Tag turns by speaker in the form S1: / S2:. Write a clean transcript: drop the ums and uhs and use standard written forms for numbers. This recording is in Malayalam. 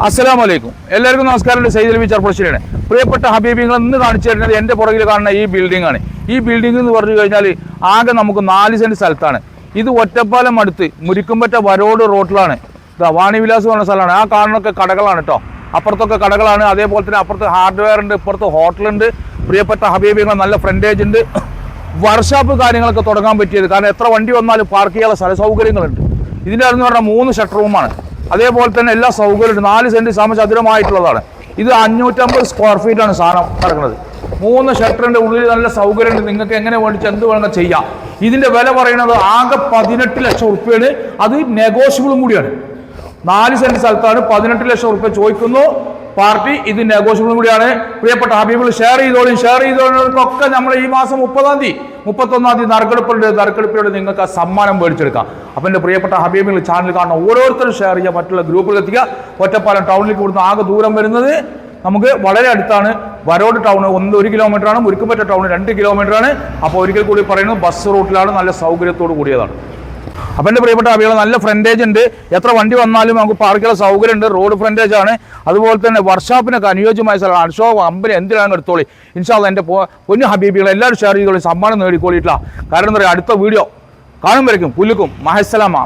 S1: അസ്സലാമലൈക്കും. എല്ലാവർക്കും നമസ്കാരം. സയ്യിദ് അലവി ചെറുപ്പശ്ശേരിയാണ്. പ്രിയപ്പെട്ട ഹബീബിങ്ങൾ, ഇന്ന് കാണിച്ചു തരുന്നത് എൻ്റെ പുറകിൽ കാണുന്ന ഈ ബിൽഡിംഗ് ആണ്. ഈ ബിൽഡിംഗ് എന്ന് പറഞ്ഞു കഴിഞ്ഞാൽ ആകെ നമുക്ക് 4 സെൻറ്റ് സ്ഥലത്താണ്. ഇത് ഒറ്റപ്പാലം അടുത്ത് മുരിക്കുംപറ്റ വരോട് റോട്ടിലാണ്. വാണിവിലാസ് പറഞ്ഞ സ്ഥലമാണ്. ആ കാണുന്നൊക്കെ കടകളാണ് കേട്ടോ. അപ്പുറത്തൊക്കെ കടകളാണ്. അതേപോലെ തന്നെ അപ്പുറത്ത് ഹാർഡ്വെയർ ഉണ്ട്, ഇപ്പുറത്ത് ഹോട്ടലുണ്ട്. പ്രിയപ്പെട്ട ഹബീബിങ്ങൾ, നല്ല ഫ്രണ്ടേജ് ഉണ്ട്. വർക്ക്ഷോപ്പ് കാര്യങ്ങളൊക്കെ തുടങ്ങാൻ പറ്റിയത്. കാരണം എത്ര വണ്ടി വന്നാലും പാർക്ക് ചെയ്യാനുള്ള സ്ഥല സൗകര്യങ്ങളുണ്ട്. ഇതിൻ്റെ എന്ന് പറഞ്ഞാൽ 3 ഷട്ടർ റൂമാണ്. അതേപോലെ തന്നെ എല്ലാ സൗകര്യമുണ്ട്. 4 സെൻറ്റ് സമചതുരമായിട്ടുള്ളതാണ്. ഇത് 550 സ്ക്വയർ ഫീറ്റാണ് സാധനം കിടക്കുന്നത്. 3 ഷട്ടറിൻ്റെ ഉള്ളിൽ നല്ല സൗകര്യമുണ്ട്. നിങ്ങൾക്ക് എങ്ങനെ വേണ്ടിച്ച് എന്ത് വേണമെങ്കിൽ ചെയ്യാം. ഇതിൻ്റെ വില പറയുന്നത് ആകെ 18 ലക്ഷം ഉറുപ്പ്യാണ്. അത് നെഗോഷ്യബിളും കൂടിയാണ്. 4 സെൻറ്റ് സ്ഥലത്താണ് 18 ലക്ഷം ഉറുപ്പ്യ ചോദിക്കുന്നു പാർട്ടി. ഇത് നെഗോഷ്യബിളും കൂടിയാണ്. പ്രിയപ്പെട്ട ഹബീബിൾ, ഷെയർ ചെയ്തോളിക്കൊക്കെ നമ്മൾ ഈ മാസം 30-ാം തീയതി 31-ാം തീയതി നറുക്കെടുപ്പിലൂടെ നിങ്ങൾക്ക് ആ സമ്മാനം മേടിച്ചെടുക്കാം. അപ്പം എൻ്റെ പ്രിയപ്പെട്ട ഹബീബിൾ, ചാനൽ കാണുന്ന ഓരോരുത്തരും ഷെയർ ചെയ്യുക, മറ്റുള്ള ഗ്രൂപ്പിൽ എത്തിക്കുക. ഒറ്റപ്പാലം ടൗണിലേക്ക് കൊടുത്ത് ആകെ ദൂരം വരുന്നത് നമുക്ക് വളരെ അടുത്താണ്. വരോട് ടൗൺ 1 കിലോമീറ്ററാണ്. മുരിക്കുംപറ്റ ടൗൺ 2 കിലോമീറ്ററാണ്. അപ്പോൾ ഒരിക്കൽ കൂടി പറയുന്നത്, ബസ് റൂട്ടിലാണ്, നല്ല സൗകര്യത്തോട് കൂടിയതാണ്. അപ്പം എൻ്റെ പ്രിയപ്പെട്ട ഹബീബിൾ, നല്ല ഫ്രണ്ടേജ് ഉണ്ട്. എത്ര വണ്ടി വന്നാലും നമുക്ക് പാർക്കുള്ള സൗകര്യം ഉണ്ട്. റോഡ് ഫ്രണ്ടേജ് ആണ്. അതുപോലെ തന്നെ വർക്ക്ഷോപ്പിനൊക്കെ അനുയോജ്യമായ സ്ഥലമാണ്. ഷോ കമ്പനി എന്തിനാണ് എടുത്തോളി. ഇൻഷാ അല്ലാഹ് എൻ്റെ പൊന്നു ഹബീബികൾ എല്ലാവരും ഷെയർ ചെയ്തോളി, സമ്മാനം നേടിക്കോളിയിട്ടില്ല. കാരണം എന്താ പറയുക, അടുത്ത വീഡിയോ കാണുമ്പോഴേക്കും പുല്ലുക്കും. മഹസ്സലാമ.